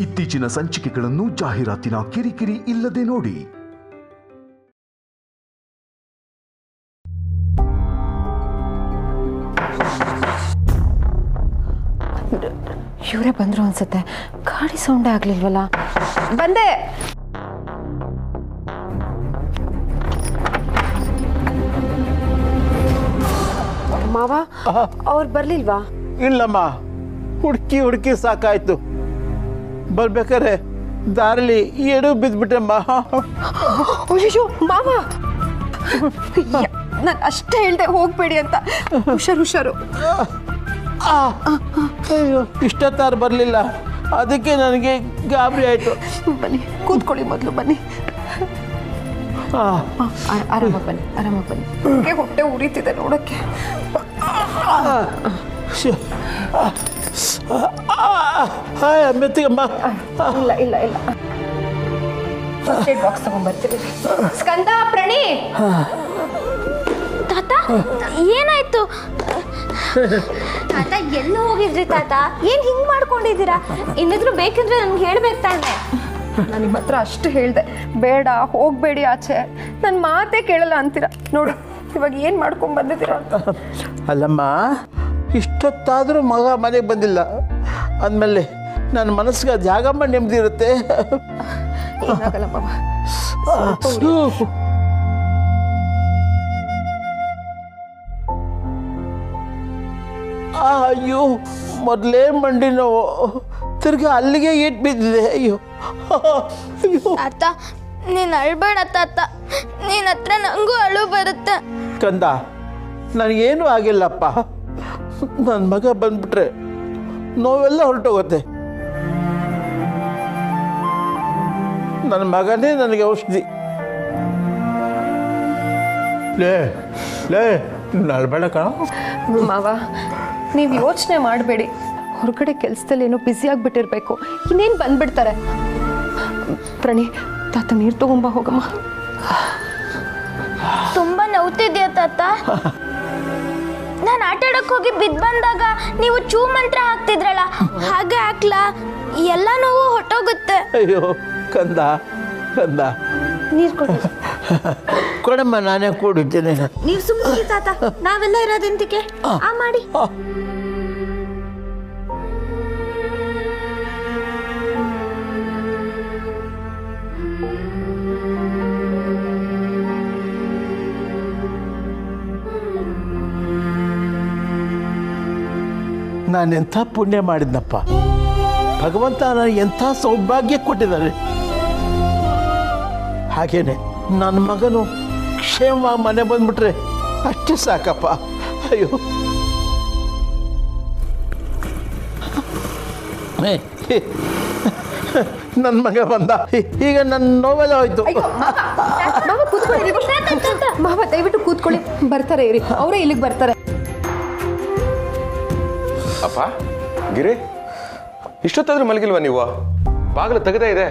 ಇತ್ತೀಚಿನ ಸಂಚಿಕೆಗಳನ್ನು ಜಾಹೀರಾತಿನ ಕಿರಿಕಿರಿ ಇಲ್ಲದೆ ನೋಡಿ. ಇವರೇ ಬಂದ್ರು ಅನ್ಸುತ್ತೆ. ಗಾಡಿ ಸೌಂಡೇ ಆಗ್ಲಿಲ್ವಲ್ಲ. ಬಂದೆ. ಮಾವ ಅವ್ರು ಬರ್ಲಿಲ್ವಾ? ಇಲ್ಲಮ್ಮ, ಹುಡುಕಿ ಹುಡುಕಿ ಸಾಕಾಯ್ತು. ಬರ್ಬೇಕಾರೆ ದಾರಿಲಿ ಎಡು ಬಿದ್ಬಿಟ್ಟಮ್ಮ. ಅಯ್ಯೋ ಮಾವ, ನಾನು ಅಷ್ಟೇ ಹೇಳ್ದೆ ಹೋಗ್ಬೇಡಿ ಅಂತ. ಹುಷಾರು. ಅಯ್ಯೋ, ಇಷ್ಟೊತ್ತಾರು ಬರಲಿಲ್ಲ, ಅದಕ್ಕೆ ನನಗೆ ಗಾಬರಿ ಆಯಿತು. ಬನ್ನಿ ಕೂತ್ಕೊಳ್ಳಿ ಮೊದಲು, ಬನ್ನಿ. ಆರಾಮಾಗಿ ಬನ್ನಿ. ಹೊಟ್ಟೆ ಉರಿತಿದೆ ನೋಡಕ್ಕೆ. ಮೆತ್ತಿಗಮ್ಮ. ಇಲ್ಲ ಫಸ್ಟ್ ಏಡ್ ಬಾಕ್ಸ್ ತಗೊಂಡ್ಬರ್ತೀವಿ. ಸ್ಕಂದ, ಪ್ರಣಿ. ತಾತ ಏನಾಯ್ತು? ತಾತ ಎಲ್ಲ ಹೋಗಿದ್ರಿ ತಾತ? ಏನ್ ಹಿಂಗ್ ಮಾಡ್ಕೊಂಡಿದ್ದೀರಾ? ಇನ್ನಿದ್ರು ಬೇಕಿದ್ರೆ ನನ್ಗೆ ಹೇಳ್ಬೇಕು ತಾನೆ. ನಾನು ನಿಮ್ಮ ಹತ್ರ ಅಷ್ಟು ಹೇಳ್ದೆ, ಬೇಡ ಹೋಗ್ಬೇಡಿ ಆಚೆ. ನನ್ನ ಮಾತೇ ಕೇಳಲ್ಲ ಅಂತೀರ ನೋಡಿ. ಇವಾಗ ಏನ್ ಮಾಡ್ಕೊಂಡ್ ಬಂದಿದ್ದೀರಾ ಅಂತ. ಅಲ್ಲಮ್ಮ, ಇಷ್ಟೊತ್ತಾದರೂ ಮಗ ಮನೆಗೆ ಬಂದಿಲ್ಲ ಅಂದಮೇಲೆ ನನ್ನ ಮನಸ್ಸಿಗೆ ಜಾಗಮ್ಮ ನೆಮ್ಮದಿ ಇರುತ್ತೆ. ಏನಾಗಲ್ಲ ಮಾವ. ಅಯ್ಯೋ, ಮೊದಲೇ ಮಂಡಿ ನೋವು, ತಿರ್ಗಿ ಅಲ್ಲಿಗೆ ಏಟ್ ಬಿದ್ದಿದೆ. ಅಯ್ಯೋ ತಾತ ನೀನ್ ಅಳ್ಬೇಡ ತಾತ, ನೀನ್ ಹತ್ರ ನಂಗೂ ಅಳು ಬರುತ್ತೆ. ಕಂದ, ನನಗೇನು ಆಗಿಲ್ಲಪ್ಪ. ನನ್ನ ಮಗ ಬಂದ್ಬಿಟ್ರೆ ನೋವೆಲ್ಲ ಹೊರಟೋಗುತ್ತೆ. ನನ್ನ ಮಗನೇ ನನಗೆ ಔಷಧಿ. ಲೇ ನಳ್ಬೇಡ ಕಣ ಮಾವ. ನೀವು ಯೋಚನೆ ಮಾಡಬೇಡಿ. ಹೊರಗಡೆ ಕೆಲಸದಲ್ಲಿ ಏನೋ ಬ್ಯುಸಿ ಆಗಿಬಿಟ್ಟಿರ್ಬೇಕು. ಇನ್ನೇನು ಬಂದ್ಬಿಡ್ತಾರೆ. ಪ್ರಣಿ, ತಾತ ನೀರು ತಗೊಂಬ ಹೋಗಮ್ಮ. ತುಂಬಾ ನೋವ್ತಿದ್ಯಾ ತಾತ? ನಾನು ಆಟ ಆಡಕ್ ಹೋಗಿ ಬಿದ್ದು ಬಂದಾಗ ನೀವು ಚೂ ಮಂತ್ರ ಹಾಕ್ತಿದ್ರಲ್ಲ, ಹಾಗೆ ಹಾಕ್ಲಾ? ಎಲ್ಲ ನೋವು ಹೊಟ್ಟೋಗುತ್ತೆ. ಅಯ್ಯೋ ಕಂದ, ನೀರು ಕೊಡಿ. ಕೊಡಮ್ಮ, ನಾನೇ ಕೊಡುತ್ತೇನೆ. ನೀವು ಸುಮ್ಮನೆ ತಾತ, ನಾವೆಲ್ಲ ಇರೋದೆಂತಕ್ಕೆ? ಮಾಡಿ. ನಾನೆಂಥ ಪುಣ್ಯ ಮಾಡಿದ್ನಪ್ಪ. ಭಗವಂತ ನನಗೆ ಎಂಥ ಸೌಭಾಗ್ಯ ಕೊಟ್ಟಿದ್ದಾನೆ. ಹಾಗೇನೆ ನನ್ನ ಮಗನು ಕ್ಷೇಮವಾಗಿ ಮನೆ ಬಂದ್ಬಿಟ್ರೆ ಅಷ್ಟೇ ಸಾಕಪ್ಪ. ಅಯ್ಯೋ, ನನ್ನ ಮಗ ಬಂದ, ಈಗ ನನ್ನ ನೋವೆಲ್ಲ ಹೋಯ್ತು. ಮಾವ ದಯವಿಟ್ಟು ಕೂತ್ಕೊಳ್ಳಿ. ಬರ್ತಾರೆ ಇರಿ, ಅವರೇ ಇಲ್ಲಿಗೆ ಬರ್ತಾರೆ. ಅಪ್ಪ, ಗಿರಿ, ಇಷ್ಟೊತ್ತಾದ್ರೂ ಮಲಗಿಲ್ವಾ ನೀವು? ಬಾಗಿಲು ತೆಗೆದೇ ಇದೆ.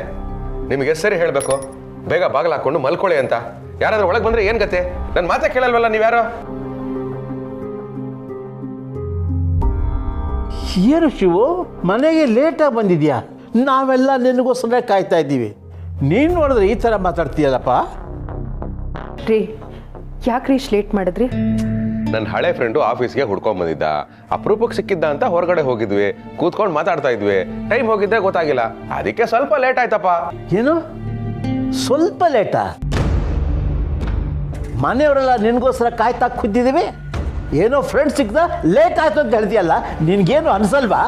ನಿಮಗೆ ಸರಿ ಹೇಳಬೇಕು, ಬೇಗ ಬಾಗಿಲು ಹಾಕೊಂಡು ಮಲ್ಕೊಳ್ಳಿ ಅಂತ. ಯಾರಾದ್ರೂ ಒಳಗೆ ಬಂದ್ರೆ ಏನ್ ಗತೆ? ನನ್ನ ಮಾತೇ ಕೇಳಲ್ವಲ್ಲ ನೀವ್ಯಾರೋ? ಏನು ಶಿವು, ಮನೆಗೆ ಲೇಟಾಗಿ ಬಂದಿದ್ಯಾ? ನಾವೆಲ್ಲ ನಿನಗೋಸ್ಕರ ಕಾಯ್ತಾ ಇದ್ದೀವಿ. ನೀನು ನೋಡಿದ್ರೆ ಈ ಥರ ಮಾತಾಡ್ತೀಯಲ್ಲಪ್ಪ. ರೀ, ಯಾಕ್ರಿ ಇಷ್ಟು ಲೇಟ್ ಮಾಡಿದ್ರಿ? ನನ್ನ ಹಳೆ ಫ್ರೆಂಡು ಆಫೀಸ್ಗೆ ಹುಡ್ಕೊಂಡ್ ಬಂದಿದ್ದ. ಅಪರೂಪಕ್ಕೆ ಸಿಕ್ಕಿದ್ದ ಅಂತ ಹೊರಗಡೆ ಹೋಗಿದ್ವಿ, ಕೂತ್ಕೊಂಡು ಮಾತಾಡ್ತಾ ಇದ್ವಿ. ಟೈಮ್ ಹೋಗಿದ್ದೆ ಗೊತ್ತಾಗಿಲ್ಲ, ಅದಕ್ಕೆ ಸ್ವಲ್ಪ ಲೇಟ್ ಆಯ್ತಪ್ಪ. ಏನು ಸ್ವಲ್ಪ ಲೇಟಾ? ಮನೆಯವರೆಲ್ಲ ನಿನಗೋಸ್ಕರ ಕಾಯ್ತಾ ಕೂತಿದ್ದೀವಿ. ಏನೋ ಫ್ರೆಂಡ್ ಸಿಕ್ದ ಲೇಟ್ ಆಯ್ತು ಅಂತ ಹೇಳ್ತೀಯಲ್ಲ, ನಿನ್ಗೇನು ಅನ್ಸಲ್ವಾ?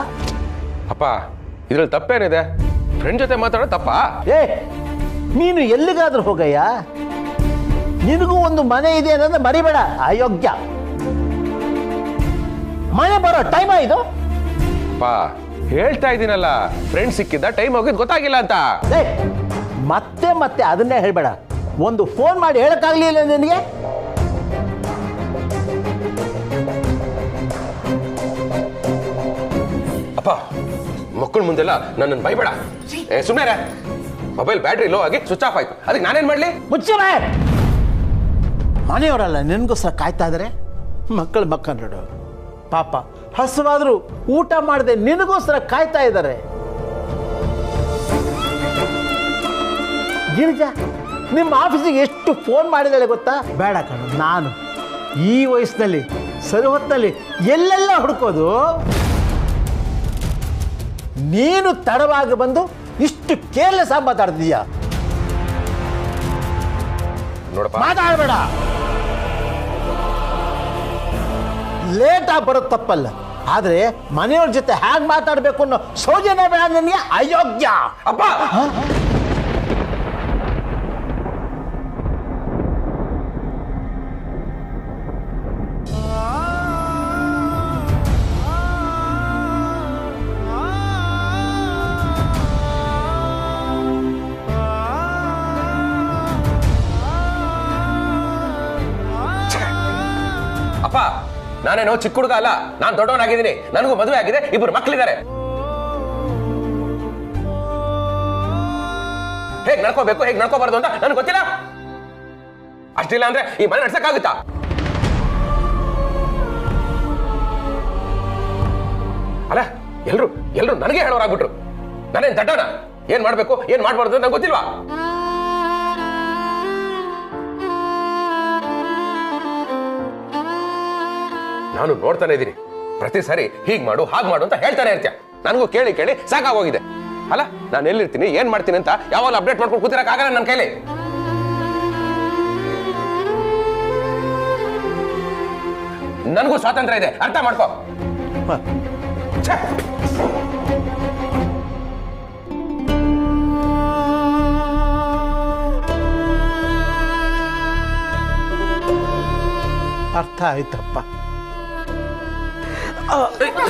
ಅಪ್ಪ, ಇದ್ರಲ್ಲಿ ತಪ್ಪೇನಿದೆ? ಫ್ರೆಂಡ್ ಜೊತೆ ಮಾತಾಡೋ ತಪ್ಪಾ? ನೀನು ಎಲ್ಲಿಗಾದ್ರೂ ಹೋಗಯ್ಯ, ನಿನಗೂ ಒಂದು ಮನೆ ಇದೆ ಅನ್ನೋದು ಮರಿಬೇಡ. ಅಯೋಗ್ಯ. ಮನೆ ಬರೋ ಟೈಮ್ ಆಯ್ತು. ಅಪ್ಪ, ಹೇಳ್ತಾ ಇದ್ದೀನಲ್ಲ, ಫ್ರೆಂಡ್ ಸಿಕ್ಕಿದ್ದ, ಟೈಮ್ ಹೋಗಿದ್ ಗೊತ್ತಾಗಿಲ್ಲ ಅಂತ. ಮತ್ತೆ ಮತ್ತೆ ಅದನ್ನೇ ಹೇಳ್ಬೇಡ. ಒಂದು ಫೋನ್ ಮಾಡಿ ಹೇಳಕ್ಕಾಗ್ಲಿಲ್ಲ ನಿನಗೆ? ಅಪ್ಪ, ಮಕ್ಕಳ ಮುಂದೆಲ್ಲ ನನ್ನನ್ನು ಬೈಬೇಡ. ಸುಮ್ಮನೆ ಮೊಬೈಲ್ ಬ್ಯಾಟ್ರಿ ಲೋ ಆಗಿ ಸ್ವಿಚ್ ಆಫ್ ಆಯ್ತು, ಅದಕ್ಕೆ ನಾನೇನ್ ಮಾಡ್ಲಿ? ಮುಚ್ಚ. ಮನೆಯವರಲ್ಲ ನಿನಗೋಸ್ಕರ ಕಾಯ್ತಾ ಇದ್ದಾರೆ. ಮಕ್ಕಳು ನೋಡು, ಪಾಪ ಹಸುವಾದ್ರೂ ಊಟ ಮಾಡದೆ ನಿನಗೋಸ್ಕರ ಕಾಯ್ತಾ ಇದ್ದಾರೆ. ಗಿರಿಜಾ ನಿಮ್ಮ ಆಫೀಸಿಗೆ ಎಷ್ಟು ಫೋನ್ ಮಾಡಿದಾಳೆ ಗೊತ್ತಾ? ಬೇಡ ಕಣ, ನಾನು ಈ ವಯಸ್ಸಿನಲ್ಲಿ ಸರಿ ಹೊತ್ತಿನಲ್ಲಿ ಎಲ್ಲೆಲ್ಲ ಹುಡುಕೋದು. ನೀನು ತಡವಾಗಿ ಬಂದು ಇಷ್ಟು ಕೇರ್ಲೆಸ್ ಆಗಿ ಮಾತಾಡ್ತಿದೀಯ. ನೋಡಪ್ಪ, ಮಾತಾಡಬೇಡ. ಲೇಟಾಗಿ ಬರೋದು ತಪ್ಪಲ್ಲ, ಆದರೆ ಮನೆಯವ್ರ ಜೊತೆ ಹೇಗೆ ಮಾತಾಡಬೇಕು ಅನ್ನೋ ಸೌಜನ್ಯ ಬೇಡ ನನಗೆ. ಅಯೋಗ್ಯ. ಅಪ್ಪ ಅಪ್ಪ, ನಾನೇನೋ ಚಿಕ್ಕ ಹುಡುಗ ಅಲ್ಲ, ನಾನು ದೊಡ್ಡವನಾಗಿದ್ದೀನಿ. ನನಗೂ ಮದುವೆ ಆಗಿದೆ, ಇಬ್ಬರು ಮಕ್ಕಳಿದ್ದಾರೆ. ಹೇಗ್ ನಡ್ಕೋಬೇಕು, ಹೇಗ್ ನಡ್ಕೋಬಾರ್ದು ಅಂತ ನನಗೆ ಗೊತ್ತಿಲ್ಲ. ಅಷ್ಟಿಲ್ಲ ಅಂದ್ರೆ ಈ ಮನೆ ನಡ್ಸಕ್ಕಾಗುತ್ತಾ? ಅಲ್ಲ, ಎಲ್ರು ನನಗೆ ಹೇಳೋರಾಗ್ಬಿಟ್ರು. ನಾನೇನ್ ದಡ್ಡನ? ಏನ್ ಮಾಡ್ಬೇಕು, ಏನ್ ಮಾಡ್ಬಾರ್ದು ನಂಗೆ ಗೊತ್ತಿಲ್ವಾ? ನಾನು ನೋಡ್ತಾನೆ ಇದ್ದೀನಿ, ಪ್ರತಿ ಸಾರಿ ಹೀಗ್ ಮಾಡು ಹಾಗ್ ಮಾಡು ಅಂತ ಹೇಳ್ತಾನೆ ಇರ್ತೀಯ. ನನಗೂ ಕೇಳಿ ಕೇಳಿ ಸಾಕಾಗೋಗಿದೆ. ಅಲ್ಲ, ನಾನು ಎಲ್ಲಿರ್ತೀನಿ, ಏನ್ ಮಾಡ್ತೀನಿ ಅಂತ ಯಾವಾಗ ಅಪ್ಡೇಟ್ ಮಾಡ್ಕೊಂಡು ಕೂತಿರಕ್ಕಾಗಲ್ಲ ನನ್ನ ಕೈಲಿ. ನನಗೂ ಸ್ವಾತಂತ್ರ್ಯ ಇದೆ, ಅರ್ಥ ಮಾಡ್ಕೋ. ಛೆ! ಅರ್ಥ ಆಯ್ತಪ್ಪ.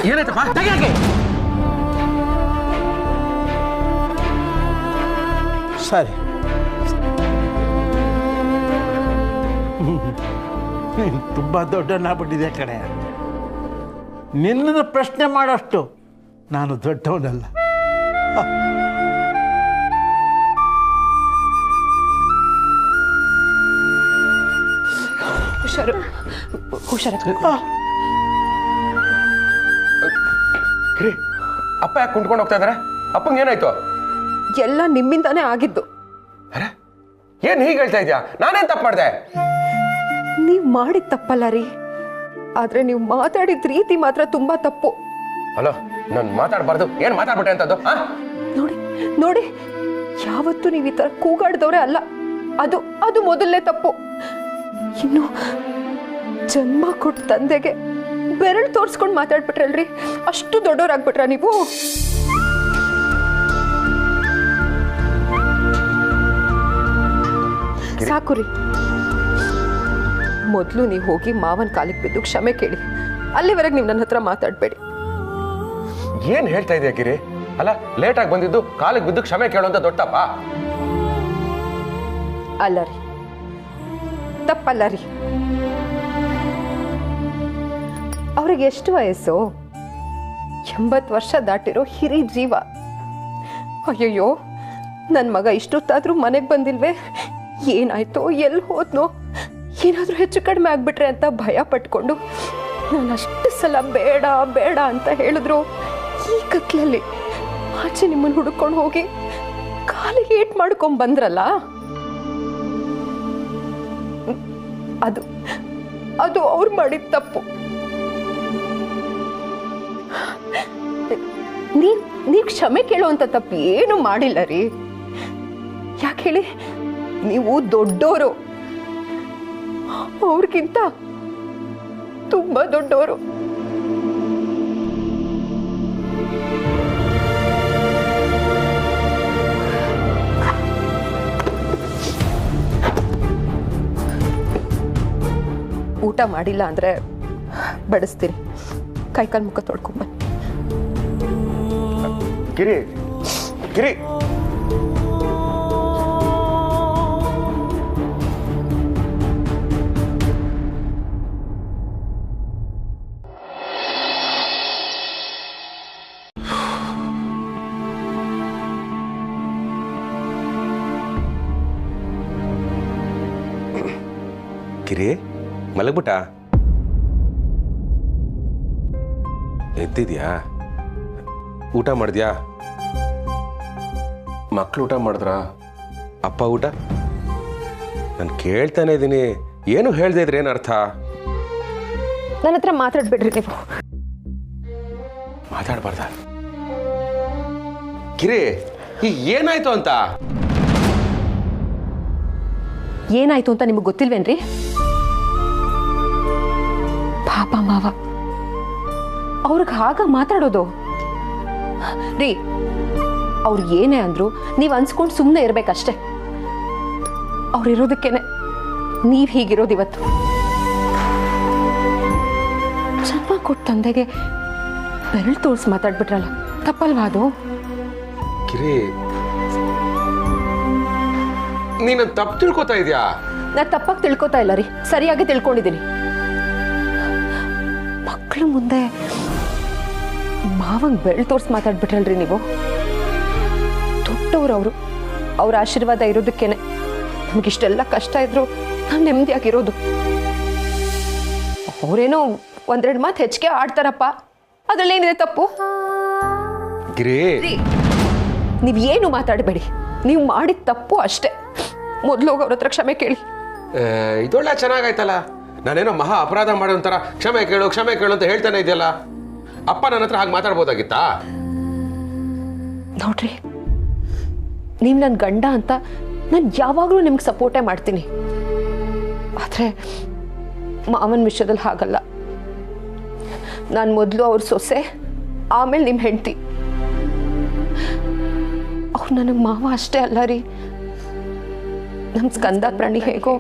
ಏನಾಯ್ತಪ್ಪ? ತೆಗಿಯಾಕೆ? ಸರಿ, ತುಂಬ ದೊಡ್ಡವನಾಗ್ಬಿಟ್ಟಿದೆ ಕಣೆ. ನಿನ್ನನ್ನು ಪ್ರಶ್ನೆ ಮಾಡೋಷ್ಟು ನಾನು ದೊಡ್ಡವನಲ್ಲ. ಹುಷಾರು, ಹುಷಾರು. ಅಪ್ಪ ಯಾಕೆ ಕುಂಟ್ಕೊಂಡು ಹೋಗ್ತಾ ಇದಾರೆ? ಅಪ್ಪಂಗೆ ಏನಾಯ್ತು? ಎಲ್ಲ ನಿಮ್ಮಿಂದಾನೇ ಆಗಿದ್ದು. ಅರೆ, ಏನ್ ಹೀಗೆ ಹೇಳ್ತಾ ಇದ್ಯಾ? ನಾನೇನ್ ತಪ್ಪು ಮಾಡ್ದೆ? ನೀವ್ ಮಾಡಿದ ತಪ್ಪಲ್ಲ ರೀ, ಆದ್ರೆ ನೀವು ಮಾತಾಡಿದ ರೀತಿ ಮಾತ್ರ ತುಂಬಾ ತಪ್ಪು. ಹಲೋ, ನಾನು ಮಾತಾಡಬಾರ್ದು, ಏನ್ ಮಾತಾಡ್ಬಿಟ್ಟೆ ಅಂತದ್ದು? ನೋಡಿ ನೋಡಿ, ಯಾವತ್ತೂ ನೀವು ಈ ತರ ಕೂಗಾಡ್ದವ್ರೆ ಅಲ್ಲ. ಅದು ಮೊದಲನೇ ತಪ್ಪು. ಇನ್ನು ಜನ್ಮ ಕೊಟ್ಟ ತಂದೆಗೆ ಬೆರಳು ತೋರ್ಸ್ಕೊಂಡು ಮಾತಾಡ್ಬಿಟ್ರಲ್ರಿ, ಅಷ್ಟು ದೊಡ್ಡವರಾಗ್ಬಿಟ್ರ ನೀವು? ಸಾಕು ರೀ, ಮೊದಲು ನೀವು ಹೋಗಿ ಮಾವನ್ ಕಾಲಿಗೆ ಬಿದ್ದು ಕ್ಷಮೆ ಕೇಳಿ. ಅಲ್ಲಿವರೆಗೆ ನೀವು ನನ್ನ ಹತ್ರ ಮಾತಾಡ್ಬೇಡಿ. ಏನ್ ಹೇಳ್ತಾ ಇದೆಯಾ ಗಿರಿ? ಅಲ್ಲ, ಲೇಟ್ ಆಗಿ ಬಂದಿದ್ದು ಕಾಲಿಗೆ ಬಿದ್ದು ಕ್ಷಮೆ ಕೇಳುವಂತ ದೊಡ್ಡ ತಪ್ಪ? ಅಲ್ಲ ರೀ, ತಪ್ಪಲ್ಲ ರೀ. ಅವ್ರಿಗೆ ಎಷ್ಟು ವಯಸ್ಸು? 80 ವರ್ಷ ದಾಟಿರೋ ಹಿರಿ ಜೀವ. ಅಯ್ಯಯ್ಯೋ, ನನ್ನ ಮಗ ಇಷ್ಟೊತ್ತಾದ್ರೂ ಮನೆಗೆ ಬಂದಿಲ್ವೇ, ಏನಾಯ್ತೋ, ಎಲ್ಲಿ ಹೋದ್ನೋ, ಏನಾದ್ರೂ ಹೆಚ್ಚು ಕಡಿಮೆ ಆಗ್ಬಿಟ್ರೆ ಅಂತ ಭಯ ಪಟ್ಕೊಂಡು ನಾನು ಅಷ್ಟು ಸಲ ಬೇಡ ಬೇಡ ಅಂತ ಹೇಳಿದ್ರು. ಈ ಕತ್ಲಲ್ಲಿ ಆಚೆ ನಿಮ್ಮನ್ನು ಹುಡುಕೊಂಡು ಹೋಗಿ ಕಾಲಿಗೆ ಏಟ್ ಮಾಡ್ಕೊಂಡ್ ಬಂದ್ರಲ್ಲ, ಅದು ಅವ್ರು ಮಾಡಿದ ತಪ್ಪು. ನೀವ್ ಕ್ಷಮೆ ಕೇಳುವಂತ ತಪ್ಪು ಏನು ಮಾಡಿಲ್ಲ ರೀ. ಯಾಕೆ ಹೇಳಿ? ನೀವು ದೊಡ್ಡೋರು, ಅವ್ರಿಗಿಂತ ತುಂಬಾ ದೊಡ್ಡವರು. ಊಟ ಮಾಡಿಲ್ಲ ಅಂದ್ರೆ ಬಡಿಸ್ತೀನಿ, ಕೈಕಾಲು ಮುಖ ತೊಳ್ಕೊಂಬನ್ನಿ. ಗಿರಿ ಗಿರಿ, ಗಿರಿ ಮಲಗ್ಬಿಟ್ಟ? ಎದ್ದಿದ್ಯಾ? ಊಟ ಮಾಡಿದ್ಯಾ? ಮಕ್ಳು ಊಟ ಮಾಡಿದ್ರ? ಅಪ್ಪ ಊಟ? ನಾನು ಕೇಳ್ತಾನೆ ಇದ್ದೀನಿ, ಏನು ಹೇಳ್ದೆ ಇದ್ರೆ ಏನು ಅರ್ಥ? ನನ್ನ ಹತ್ರ ಮಾತಾಡ್ಬೇಡ್ರಿ ನೀವು. ಮಾತಾಡ್ಬಾರ್ದ? ಗಿರಿ, ಈಗ ಏನಾಯ್ತು ಅಂತ? ಏನಾಯ್ತು ಅಂತ ನಿಮಗೆ ಗೊತ್ತಿಲ್ವೇನ್ರಿ? ಪಾಪ ಮಾವ ಅವ್ರಿಗೆ ಆಗ ಮಾತಾಡೋದು ರೀ. ಅವ್ರು ಏನೇ ಅಂದ್ರು ನೀವು ಅನ್ಸ್ಕೊಂಡು ಸುಮ್ಮನೆ ಇರ್ಬೇಕಷ್ಟೆ. ಅವ್ರಿರೋದಕ್ಕೇನೆ ನೀವ್ ಹೀಗಿರೋದು ಇವತ್ತು. ಜನ್ಮ ಕೊಟ್ಟ ತಂದೆಗೆ ಬೆರಳು ತೋರಿಸಿ ಮಾತಾಡ್ಬಿಟ್ರಲ್ಲ, ತಪ್ಪಲ್ವಾ ಅದು? ಗಿರಿ, ನೀನು ತಪ್ಪು ತಿಳ್ಕೊತಾ ಇದೆಯಾ? ನಾ ತಪ್ಪಾಗಿ ತಿಳ್ಕೊತಾ ಇಲ್ಲ ರೀ, ಸರಿಯಾಗಿ ತಿಳ್ಕೊಂಡಿದ್ದೀನಿ. ಮಕ್ಕಳು ಮುಂದೆ ಮಾವಂಗ್ ಬೆರಳು ತೋರಿಸಿ ಮಾತಾಡ್ಬಿಟ್ರಲ್ರಿ ನೀವು. ದೊಡ್ಡವರು ಅವರು, ಅವ್ರ ಆಶೀರ್ವಾದ ಇರೋದಕ್ಕೇನೆ ನಮಗಿಷ್ಟೆಲ್ಲ ಕಷ್ಟ ಇದ್ರು ನಾವು ನೆಮ್ಮದಿಯಾಗಿರೋದು. ಅವರೇನೋ ಒಂದೆರಡು ಮಾತು ಹೆಚ್ಚಿಗೆ ಆಡ್ತಾರಪ್ಪ, ಅದ್ರಲ್ಲಿ ಏನಿದೆ ತಪ್ಪು? ಗಿರಿ, ನೀವ್ ಏನು ಮಾತಾಡಬೇಡಿ, ನೀವು ಮಾಡಿದ ತಪ್ಪು ಅಷ್ಟೇ. ಮೊದಲು ಹೋಗಿ ಅವ್ರ ಹತ್ರ ಕ್ಷಮೆ ಕೇಳಿ. ಇದೊಳ್ಳೆ ಚೆನ್ನಾಗಾಯ್ತಲ್ಲ. ನಾನೇನೋ ಮಹಾ ಅಪರಾಧ ಮಾಡೋ ಒಂಥರ ಕ್ಷಮೆ ಕೇಳು ಕ್ಷಮೆ ಕೇಳು ಅಂತ ಹೇಳ್ತಾನೆ ಇದೆಯಲ್ಲ. ಅಪ್ಪ ನನ್ನ ಹತ್ರ ಹಾಗೆ ಮಾತಾಡ್ಬೋದಾಗಿತ್ತಾ? ನೋಡ್ರಿ, ನೀವು ನನ್ನ ಗಂಡ ಅಂತ ನಾನು ಯಾವಾಗಲೂ ನಿಮ್ಗೆ ಸಪೋರ್ಟೇ ಮಾಡ್ತೀನಿ. ಆದರೆ ಮಾವನ ವಿಷಯದಲ್ಲಿ ಹಾಗಲ್ಲ. ನಾನು ಮೊದಲು ಅವ್ರ ಸೊಸೆ, ಆಮೇಲೆ ನಿಮ್ಮ ಹೆಂಡತಿ. ಅವ್ರು ನನಗೆ ಮಾವ ಅಷ್ಟೇ ಅಲ್ಲ ರೀ, ನಮ್ಮ ಸ್ಕಂದ ಪ್ರಾಣಿ ಹೇಗೋ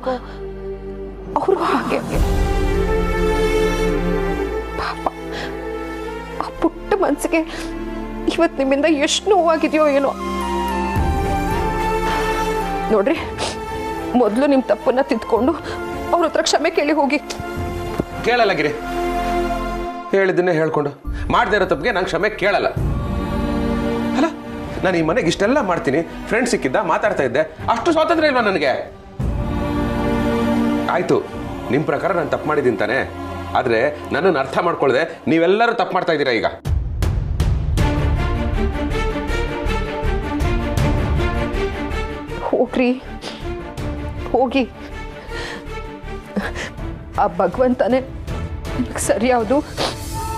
ಅವರು ಹಾಗೆ. ಪಾಪ ಆ ಪುಟ್ಟ ಮನಸ್ಸಿಗೆ ಇವತ್ತು ನಿಮ್ಮಿಂದ ಎಷ್ಟು ನೋವಾಗಿದೆಯೋ ಏನೋ. ನೋಡ್ರಿ, ಮೊದಲು ನಿಮ್ಮ ತಪ್ಪನ್ನ ತಿದ್ಕೊಂಡು ಅವ್ರ ಹತ್ರ ಕ್ಷಮೆ ಕೇಳಿ ಹೋಗಿ. ಕೇಳಲ್ಲ ಗಿರಿ, ಹೇಳಿದ್ದನ್ನೇ ಹೇಳ್ಕೊಂಡು ಮಾಡದೇ ಇರೋ ತಪ್ಪಿಗೆ ನಾನು ಕ್ಷಮೆ ಕೇಳಲ್ಲ. ಅಲ್ಲ, ನಾನು ಈ ಮನೆಗೆ ಇಷ್ಟೆಲ್ಲ ಮಾಡ್ತೀನಿ, ಫ್ರೆಂಡ್ ಸಿಕ್ಕಿದ್ದ ಮಾತಾಡ್ತಾ ಇದ್ದೆ, ಅಷ್ಟು ಸ್ವಾತಂತ್ರ್ಯ ಇಲ್ವಾ ನನಗೆ? ಆಯ್ತು, ನಿಮ್ಮ ಪ್ರಕಾರ ನಾನು ತಪ್ಪು ಮಾಡಿದ್ದೀನಿ ತಾನೆ, ಆದರೆ ನನ್ನನ್ನು ಅರ್ಥ ಮಾಡ್ಕೊಳ್ಳದೆ ನೀವೆಲ್ಲರೂ ತಪ್ಪು ಮಾಡ್ತಾ ಇದ್ದೀರಾ ಈಗ. ಹೋಗ್ರಿ, ಹೋಗಿ. ಆ ಭಗವಂತನೇ ನಿಮಗೆ ಸರಿ ಯಾವುದು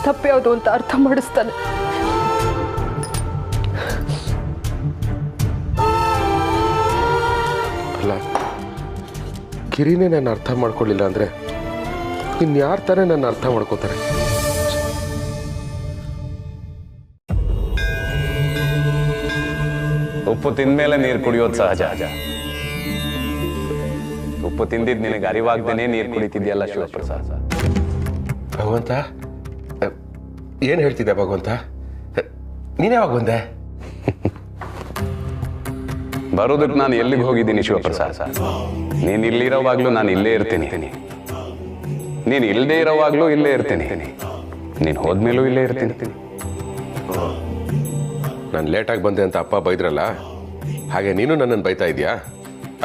ತಪ್ಪು ಯಾವುದು ಅಂತ ಅರ್ಥ ಮಾಡಿಸ್ತಾನೆ. ಅಲ್ಲ, ಗಿರಿನೇ ನಾನು ಅರ್ಥ ಮಾಡ್ಕೊಳ್ಳಿಲ್ಲ ಅಂದರೆ ಇನ್ಯಾರು ತಾನೇ ನನ್ನ ಅರ್ಥ ಮಾಡ್ಕೋತಾರೆ? ಉಪ್ಪು ತಿಂದ್ಮೇಲೆ ನೀರು ಕುಡಿಯೋದು ಸಹಜ. ಉಪ್ಪು ತಿಂದಿದ್ ನಿನಗೆ ಅರಿವಾಗ್ದೇನೆ ನೀರು ಕುಡಿತಿದ್ಯಲ್ಲ ಶಿವಪ್ರಸಾದ್. ಭಗವಂತ, ಏನು ಹೇಳ್ತಿದ್ದೆ ಭಗವಂತ? ನೀನೇ ಯಾವಾಗ ಬಂದೆ? ಬರೋದಕ್ಕೆ ನಾನು ಎಲ್ಲಿಗೆ ಹೋಗಿದ್ದೀನಿ ಶಿವಪ್ರಸಾದ್? ನೀನು ಇಲ್ಲಿರೋವಾಗ್ಲೂ ನಾನು ಇಲ್ಲೇ ಇರ್ತೀನಿ, ನೀನು ಇಲ್ಲದೆ ಇರೋವಾಗ್ಲೂ ಇಲ್ಲೇ ಇರ್ತೀನಿ, ನೀನು ಹೋದ್ಮೇಲೂ ಇಲ್ಲೇ ಇರ್ತೀನಿ. ನಾನು ಲೇಟಾಗಿ ಬಂದೆ ಅಂತ ಅಪ್ಪ ಬೈದ್ರಲ್ಲ, ಹಾಗೆ ನೀನು ನನ್ನನ್ನು ಬೈತಾ ಇದೆಯಾ?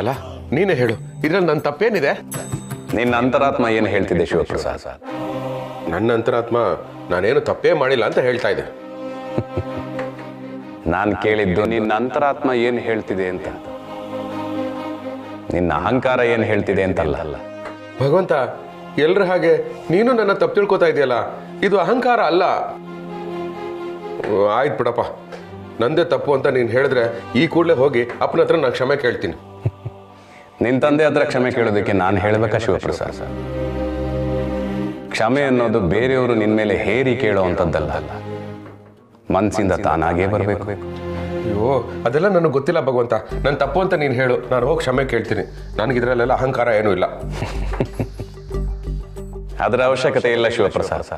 ಅಲ್ಲ, ನೀನೇ ಹೇಳು, ಇದ್ರಲ್ಲಿ ನನ್ನ ತಪ್ಪೇನಿದೆ? ನಿನ್ನ ಅಂತರಾತ್ಮ ಏನು ಹೇಳ್ತಿದ್ದೆ ಶಿವಪ್ರಸಾದ್? ನನ್ನ ಅಂತರಾತ್ಮ ನಾನೇನು ತಪ್ಪೇ ಮಾಡಿಲ್ಲ ಅಂತ ಹೇಳ್ತಾ ಇದೆ. ನಾನು ಕೇಳಿದ್ದು ನಿನ್ನ ಅಂತರಾತ್ಮ ಏನು ಹೇಳ್ತಿದೆ ಅಂತ, ನಿನ್ನ ಅಹಂಕಾರ ಏನು ಹೇಳ್ತಿದೆ ಅಂತಲ್ಲ. ಭಗವಂತ, ಎಲ್ರ ಹಾಗೆ ನೀನು ನನ್ನ ತಪ್ಪು ತಿಳ್ಕೊತಾ ಇದೆಯಲ್ಲ, ಇದು ಅಹಂಕಾರ ಅಲ್ಲ. ಆಯ್ತು ಬಿಡಪ್ಪ, ನಂದೇ ತಪ್ಪು ಅಂತ ನೀನು ಹೇಳಿದ್ರೆ ಈ ಕೂಡಲೇ ಹೋಗಿ ಅಪ್ಪನ ಹತ್ರ ನಾನು ಕ್ಷಮೆ ಕೇಳ್ತೀನಿ. ನಿನ್ನ ತಂದೆ ಹತ್ರ ಕ್ಷಮೆ ಕೇಳೋದಕ್ಕೆ ನಾನು ಹೇಳಬೇಕಾ ಶಿವಪ್ರಸಾದ್? ಕ್ಷಮೆ ಅನ್ನೋದು ಬೇರೆಯವರು ನಿನ್ನ ಮೇಲೆ ಹೇರಿ ಕೇಳೋ ಅಂಥದ್ದಲ್ಲ, ಮನಸ್ಸಿಂದ ತಾನಾಗೇ ಬರಬೇಕು. ಅಯ್ಯೋ, ಅದೆಲ್ಲ ನನಗೆ ಗೊತ್ತಿಲ್ಲ ಭಗವಂತ. ನನ್ನ ತಪ್ಪು ಅಂತ ನೀನು ಹೇಳು, ನಾನು ಹೋಗಿ ಕ್ಷಮೆ ಕೇಳ್ತೀನಿ. ನನಗಿದ್ರಲ್ಲೆಲ್ಲ ಅಹಂಕಾರ ಏನೂ ಇಲ್ಲ. ಅದರ ಅವಶ್ಯಕತೆ ಇಲ್ಲ ಶಿವಪ್ರಸಾದ್.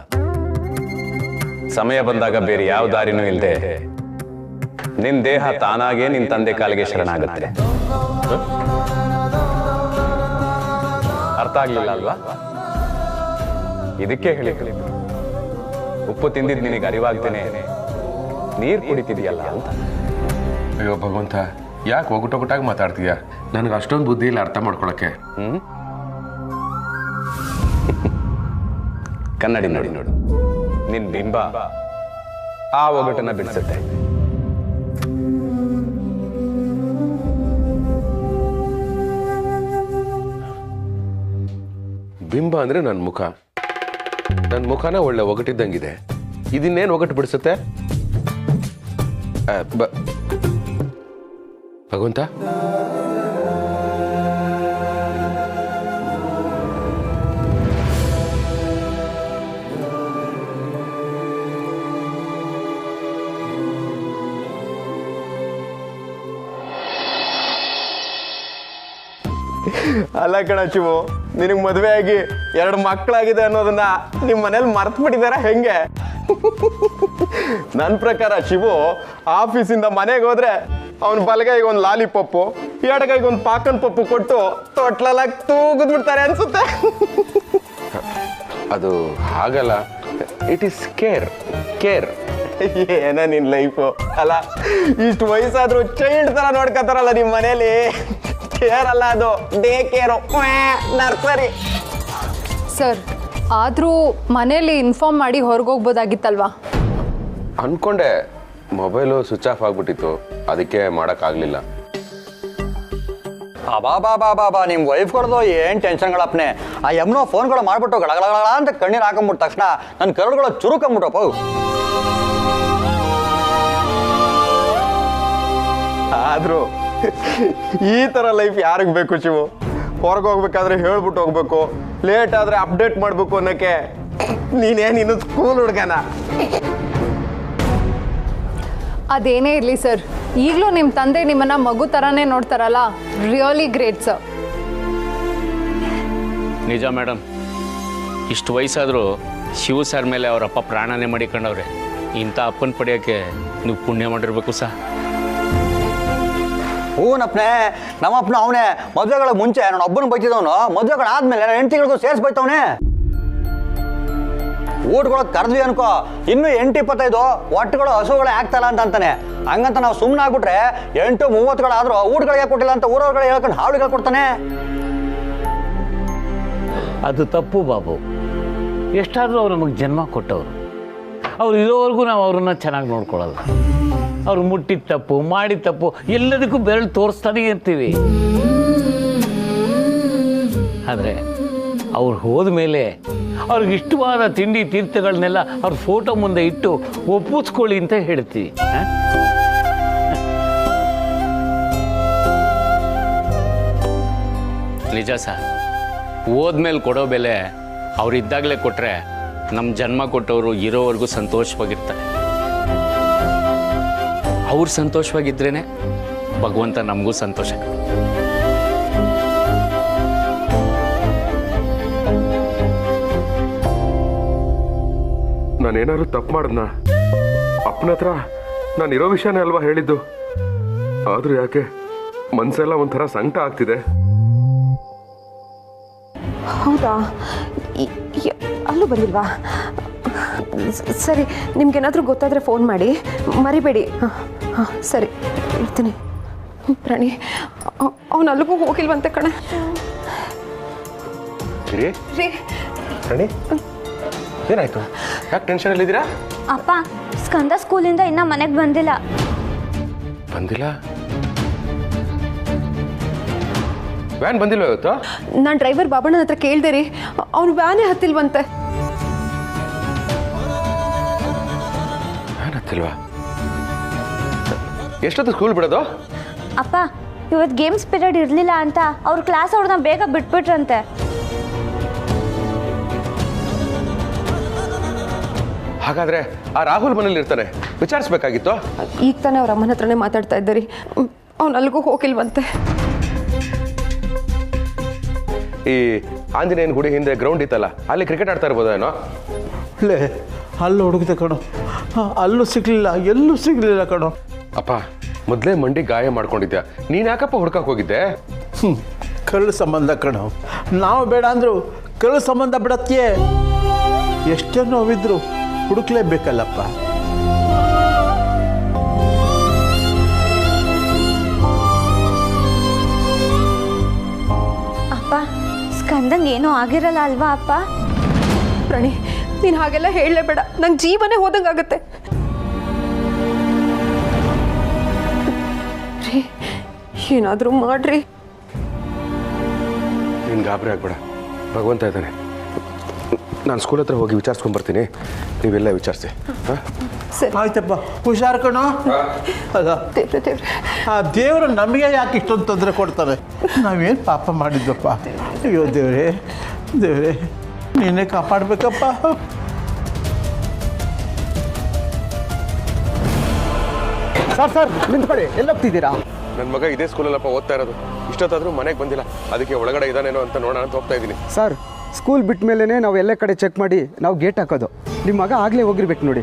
ಸಮಯ ಬಂದಾಗ ಬೇರೆ ಯಾವ ದಾರಿನೂ ಇಲ್ಲದೆ ನಿನ್ನ ದೇಹ ತಾನಾಗೇ ನಿನ್ನ ತಂದೆ ಕಾಲಿಗೆ ಶರಣಾಗುತ್ತೆ. ಅರ್ಥ ಆಗ್ಲಿಲ್ಲ ಅಲ್ವಾ? ಇದಕ್ಕೆ ಹೇಳಿ, ಉಪ್ಪು ತಿಂದಿದ್ದು ನಿನಗೆ ಅರಿವಾಗ್ತೇನೆ ನೀರು ಕುಡಿತಿದೆಯಲ್ಲ ಅಂತ. ಅಯ್ಯೋ ಭಗವಂತ, ಯಾಕೆ ಒಗುಟೊಗುಟಾಗಿ ಮಾತಾಡ್ತೀಯ? ನನಗೆ ಅಷ್ಟೊಂದು ಬುದ್ಧಿ ಇಲ್ಲ ಅರ್ಥ ಮಾಡ್ಕೊಳಕ್ಕೆ. ಕನ್ನಡಿ ನೋಡಿ ನೋಡು, ನಿನ್ ಬಿಂಬ ಆ ಒಗಟನ್ನ ಬಿಡಿಸುತ್ತೆ. ಬಿಂಬ ಅಂದರೆ ನನ್ನ ಮುಖನ ಒಳ್ಳೆ ಒಗಟಿದ್ದಂಗಿದೆ. ಇದನ್ನೇನು ಒಗಟು ಬಿಡಿಸುತ್ತೆ? ಭಗವಂತ, ಅಲ್ಲ ಕಣ ಶಿವು, ನಿನಗೆ ಮದುವೆ ಆಗಿ 2 ಮಕ್ಕಳಾಗಿದೆ ಅನ್ನೋದನ್ನ ನಿಮ್ಮ ಮನೇಲಿ ಮರ್ತು ಬಿಟ್ಟಿದಾರ ಹೆಂಗೆ? ನನ್ನ ಪ್ರಕಾರ ಶಿವು ಆಫೀಸಿಂದ ಮನೆಗೆ ಹೋದ್ರೆ ಅವನ ಬಲಗೈಗೆ ಒಂದು ಲಾಲಿಪಪ್ಪು, ಎಡಗೈಗೆ ಒಂದು ಪಾಕನ್ ಪಪ್ಪು ಕೊಟ್ಟು ತೊಟ್ಲಲ್ಲ ತೂಗಿದ್ಬಿಡ್ತಾರೆ ಅನ್ಸುತ್ತೆ. ಅದು ಹಾಗಲ್ಲ, ಇಟ್ ಈಸ್ ಕೇರ್. ಏನ ನಿನ್ ಲೈಫು ಅಲ್ಲ, ಇಷ್ಟು ವಯಸ್ಸಾದ್ರೂ ಚೈಲ್ಡ್ ತರ ನೋಡ್ಕೊತಾರಲ್ಲ ನಿಮ್ಮ ಮನೇಲಿ. ಕೇರ್ ಅಲ್ಲ, ಅದು ಡೇ ಕೇರು, ನರ್ಸರಿ. ಸರ್, ಆದರೂ ಮನೇಲಿ ಇನ್ಫಾರ್ಮ್ ಮಾಡಿ ಹೊರಗೋಗ್ಬೋದಾಗಿತ್ತಲ್ವಾ? ಅನ್ಕೊಂಡೆ, ಮೊಬೈಲು ಸ್ವಿಚ್ ಆಫ್ ಆಗ್ಬಿಟ್ಟಿತ್ತು, ಅದಕ್ಕೆ ಮಾಡೋಕ್ಕಾಗಲಿಲ್ಲ. ಬಾಬಾ ನಿಮ್ಮ ವೈಫ್ ಕೊಡೋದು ಏನು ಟೆನ್ಷನ್ಗಳಪ್ಪನೆ. ಆ ಯಮ್ನೋ ಫೋನ್ಗಳು ಮಾಡ್ಬಿಟ್ಟು ಗಡಗಡ ಅಂತ ಕಣ್ಣೀರು ಹಾಕೊಂಬಿಟ್ಟ ತಕ್ಷಣ ನನ್ನ ಕರಡುಗಳು ಚುರುಕೊಂಬಿಟ್ರಪ್ಪ. ಆದ್ರೂ ಈ ತರ ಲೈಫ್ ಯಾರಿಗ್ ಬೇಕು ಶಿವು? ಹೊರಗೆ ಹೋಗ್ಬೇಕಾದ್ರೆ ಹೇಳ್ಬಿಟ್ಟು ಹೋಗ್ಬೇಕು, ಲೇಟ್ ಆದ್ರೆ ಅಪ್ಡೇಟ್ ಮಾಡ್ಬೇಕು ಅನ್ನಕ್ಕೆ ನೀನೇನಿನ್ನು ಸ್ಕೂಲ್ ಹುಡ್ಗನ? ಅದೇನೇ ಇರಲಿ ಸರ್, ಈಗಲೂ ನಿಮ್ಮ ತಂದೆ ನಿಮ್ಮನ್ನ ಮಗು ಥರನೇ ನೋಡ್ತಾರಲ್ಲ, ರಿಯಲಿ ಗ್ರೇಟ್ ಸರ್. ನಿಜ ಮೇಡಮ್, ಇಷ್ಟು ವಯಸ್ಸಾದರೂ ಶಿವ ಸರ್ ಮೇಲೆ ಅವರಪ್ಪ ಪ್ರಾಣನೇ ಮಾಡಿಕೊಂಡವ್ರೆ. ಇಂಥ ಅಪ್ಪನ ಪಡೆಯೋಕ್ಕೆ ನೀವು ಪುಣ್ಯ ಮಾಡಿರ್ಬೇಕು ಸರ್. ಹೂನಪ್ಪನೆ, ನಮ್ಮಪ್ಪನ ಅವನೇ ಮದುವೆಗಳ ಮುಂಚೆ ನಾನು ಒಬ್ಬನ ಬೈತಿದ್ದವನು, ಮದುವೆಗಳಾದ್ಮೇಲೆ 8 ತಿಂಗಳಿಗೂ ಸೇರಿಸಿ ಬೈತವನೇ. ಊಟಗಳು ಕರೆದ್ವಿ ಅನ್ಕೋ, ಇನ್ನು 8:25 ಒಟ್ಟುಗಳು ಹಸುಗಳು ಆಗ್ತಲ್ಲ ಅಂತಾನೆ. ಹಂಗಂತ ನಾವು ಸುಮ್ಮನೆ ಆಗ್ಬಿಟ್ರೆ 8:30 ಊಟಗಳಿಗೆ ಕೊಟ್ಟಿಲ್ಲ ಅಂತ ಊರವ್ರುಗಳು ಹೇಳ್ಕೊಂಡು ಹಾವಳಿಗಳು ಕೊಡ್ತಾನೆ. ಅದು ತಪ್ಪು ಬಾಬು. ಎಷ್ಟಾದರೂ ಅವ್ರು ನಮಗೆ ಜನ್ಮ ಕೊಟ್ಟವರು. ಅವ್ರು ಇರೋವರೆಗೂ ನಾವು ಅವ್ರನ್ನ ಚೆನ್ನಾಗಿ ನೋಡ್ಕೊಳ್ಳಲ್ಲ. ಅವ್ರು ಮುಟ್ಟಿದ ತಪ್ಪು, ಮಾಡಿದ ತಪ್ಪು ಎಲ್ಲದಕ್ಕೂ ಬೆರಳು ತೋರಿಸ್ತಾನೆ ಇರ್ತೀವಿ. ಆದರೆ ಅವ್ರು ಹೋದ ಮೇಲೆ ಅವ್ರಿಗೆ ಇಷ್ಟವಾದ ತಿಂಡಿ ತೀರ್ಥಗಳನ್ನೆಲ್ಲ ಅವ್ರ ಫೋಟೋ ಮುಂದೆ ಇಟ್ಟು ಒಪ್ಪಿಸ್ಕೊಳ್ಳಿ ಅಂತ ಹೇಳ್ತೀವಿ. ನಿಜ ಸರ್, ಹೋದ್ಮೇಲೆ ಕೊಡೋ ಬೆಲೆ ಅವರಿದ್ದಾಗಲೇ ಕೊಟ್ಟರೆ ನಮ್ಮ ಜನ್ಮ ಕೊಟ್ಟವರು ಇರೋವರೆಗೂ ಸಂತೋಷವಾಗಿರ್ತಾರೆ. ಅವ್ರು ಸಂತೋಷವಾಗಿದ್ರೇ ಭಗವಂತ ನಮಗೂ ಸಂತೋಷ. ನಾನೇನಾದ್ರು ತಪ್ಪು ಮಾಡಿದ್ನ? ಅಪ್ಪನ ಹತ್ರ ನಾನು ಇರೋ ವಿಷಯನೇ ಅಲ್ವಾ ಹೇಳಿದ್ದು. ಆದರೂ ಯಾಕೆ ಮನಸ್ಸೆಲ್ಲ ಒಂಥರ ಸಂಕಟ ಆಗ್ತಿದೆ. ಹೌದಾ? ಅಲ್ಲೂ ಬರಲಿಲ್ವಾ? ಸರಿ, ನಿಮ್ಗೇನಾದರೂ ಗೊತ್ತಾದರೆ ಫೋನ್ ಮಾಡಿ, ಮರಿಬೇಡಿ. ಹಾಂ ಸರಿ, ಇರ್ತೀನಿ. ಪ್ರಾಣಿ, ಅವನು ಅಲ್ಲಿಗೂ ಹೋಗಿಲ್ವಂತೆ ಕಣೆ. ರಾಣಿ, ಏನಾಯ್ತು? ಯಾಕೆ ಟೆನ್ಷನಲ್ಲಿದ್ದೀರಾ? ಅಪ್ಪ, ಸ್ಕಂದ ಸ್ಕೂಲಿಂದ ಇನ್ನೂ ಮನೆಗೆ ಬಂದಿಲ್ಲ. ವ್ಯಾನ್ ಬಂದಿಲ್ವ ಇವತ್ತು? ನಾನು ಡ್ರೈವರ್ ಬಾಬಣ್ಣನ ಹತ್ರ ಕೇಳಿದೆ ರೀ, ಅವ್ನು ವ್ಯಾನೇ ಹತ್ತಿಲ್ವಂತೆ. ವ್ಯಾನ್ ಹತ್ತಿಲ್ವಾ? ಎಷ್ಟೊತ್ತು ಸ್ಕೂಲ್ ಬಿಡೋದು? ಅಪ್ಪ, ಇವತ್ತು ಗೇಮ್ಸ್ ಪೀರಿಯಡ್ ಇರಲಿಲ್ಲ ಅಂತ ಅವ್ರ ಕ್ಲಾಸ್ ಅವ್ರನ್ನ ಬೇಗ ಬಿಟ್ಬಿಟ್ರಂತೆ. ಹಾಗಾದ್ರೆ ಆ ರಾಹುಲ್ ಮನೇಲಿ ಇರ್ತಾನೆ, ವಿಚಾರಿಸ್ಬೇಕಾಗಿತ್ತು. ಈಗ ತಾನೇ ಅವ್ರ ಅಮ್ಮನ ಹತ್ರನೇ ಮಾತಾಡ್ತಾ ಇದ್ದೀರಿ, ಅವ್ನು ಅಲ್ಲಿಗೂ ಹೋಗಿಲ್ವಂತೆ. ಈ ಆಂಜನೇಯನ ಗುಡಿ ಹಿಂದೆ ಗ್ರೌಂಡ್ ಇತ್ತಲ್ಲ, ಅಲ್ಲಿ ಕ್ರಿಕೆಟ್ ಆಡ್ತಾ ಇರ್ಬೋದೇನೋ? ಲೇ, ಅಲ್ಲೂ ಹುಡುಕಿದೆ ಕಣೋ, ಅಲ್ಲೂ ಸಿಗ್ಲಿಲ್ಲ, ಎಲ್ಲೂ ಸಿಗ್ಲಿಲ್ಲ ಕಣೋ. ಅಪ್ಪ, ಮೊದಲೇ ಮಂಡಿ ಗಾಯ ಮಾಡ್ಕೊಂಡಿದ್ಯಾ, ನೀನು ಯಾಕಪ್ಪ ಹುಡ್ಕಕ್ಕೆ ಹೋಗಿದ್ದೆ? ಕಳ್ಳ ಸಂಬಂಧ ಕಣೋ, ನಾವು ಬೇಡ ಅಂದ್ರು ಕಳ್ಳ ಸಂಬಂಧ ಬಿಡತ್ಯೆ. ಎಷ್ಟೇ ನೋವಿದ್ರು ಹುಡುಕ್ಲೇಬೇಕಲ್ಲಪ್ಪ. ಅಪ್ಪ, ಸ್ಕಂದಂಗೆ ಏನೂ ಆಗಿರಲ್ಲ ಅಲ್ವಾ ಅಪ್ಪ? ಪ್ರಾಣಿ, ನೀನು ಹಾಗೆಲ್ಲ ಹೇಳಲೇಬೇಡ, ನಂಗೆ ಜೀವನೇ ಹೋದಂಗಾಗತ್ತೆ. ರೀ, ಏನಾದರೂ ಮಾಡ್ರಿ. ನೀನು ಗಾಬರಿ ಆಗ್ಬೇಡ, ಭಗವಂತ ಇದ್ದಾನೆ. ನಾನು ಸ್ಕೂಲ್ ಹತ್ರ ಹೋಗಿ ವಿಚಾರಿಸ್ಕೊಂಡ್ಬರ್ತೀನಿ, ನೀವೆಲ್ಲ ವಿಚಾರಿಸಿ. ಆಯ್ತಪ್ಪ, ಹುಷಾರು ಕಣೋ. ಅದ ಆ ದೇವರು ನಮಗೆ ಯಾಕೆ ಇಷ್ಟೊಂದು ತೊಂದರೆ ಕೊಡ್ತಾರೆ? ನಾವೇನು ಪಾಪ ಮಾಡಿದ್ದಪ್ಪ? ಅಯ್ಯೋ ದೇವ್ರೇ, ದೇವ್ರೇ ನೀನೇ ಕಾಪಾಡಬೇಕಪ್ಪ. ಸರ್ ನಿಂತ್ಕೊಳ್ಳಿ, ಎಲ್ಲೋಗ್ತಿದ್ದೀರಾ? ನನ್ನ ಮಗ ಇದೇ ಸ್ಕೂಲಲ್ಲಪ್ಪ ಓದ್ತಾ ಇರೋದು. ಇಷ್ಟೊತ್ತಾದರೂ ಮನೆಗೆ ಬಂದಿಲ್ಲ, ಅದಕ್ಕೆ ಒಳಗಡೆ ಇದ್ದಾನೇನೋ ಅಂತ ನೋಡೋಣ ಅಂತ ಹೋಗ್ತಾ ಇದ್ದೀನಿ. ಸರ್, ಸ್ಕೂಲ್ ಬಿಟ್ಟ ಮೇಲೇ ನಾವು ಎಲ್ಲ ಕಡೆ ಚೆಕ್ ಮಾಡಿ ನಾವು ಗೇಟ್ ಹಾಕೋದು. ನಿಮ್ಮ ಮಗ ಆಗಲೇ ಹೋಗಿರ್ಬೇಕು ನೋಡಿ.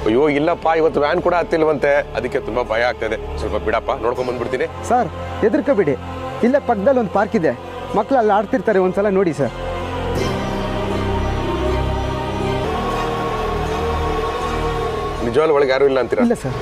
ಅಯ್ಯೋ ಇಲ್ಲಪ್ಪ, ಇವತ್ತು ವ್ಯಾನ್ ಕೂಡ ಹತ್ತಿಲ್ವಂತೆ, ಅದಕ್ಕೆ ತುಂಬ ಭಯ ಆಗ್ತಾಯಿದೆ. ಸ್ವಲ್ಪ ಬಿಡಪ್ಪ, ನೋಡ್ಕೊಂಡ್ ಬಂದ್ಬಿಡ್ತೀನಿ. ಸರ್ ಹೆದರ್ಕೋಬೇಡಿ, ಇಲ್ಲೇ ಪಕ್ಕದಲ್ಲಿ ಒಂದು ಪಾರ್ಕ್ ಇದೆ, ಮಕ್ಕಳು ಅಲ್ಲಿ ಆಡ್ತಿರ್ತಾರೆ, ಒಂದ್ಸಲ ನೋಡಿ ಸರ್. ನಿಜವಾಗ್ಲೂ ಒಳಗೆ ಯಾರೂ ಇಲ್ಲ ಅಂತೀರಾ? ಇಲ್ಲ ಸರ್.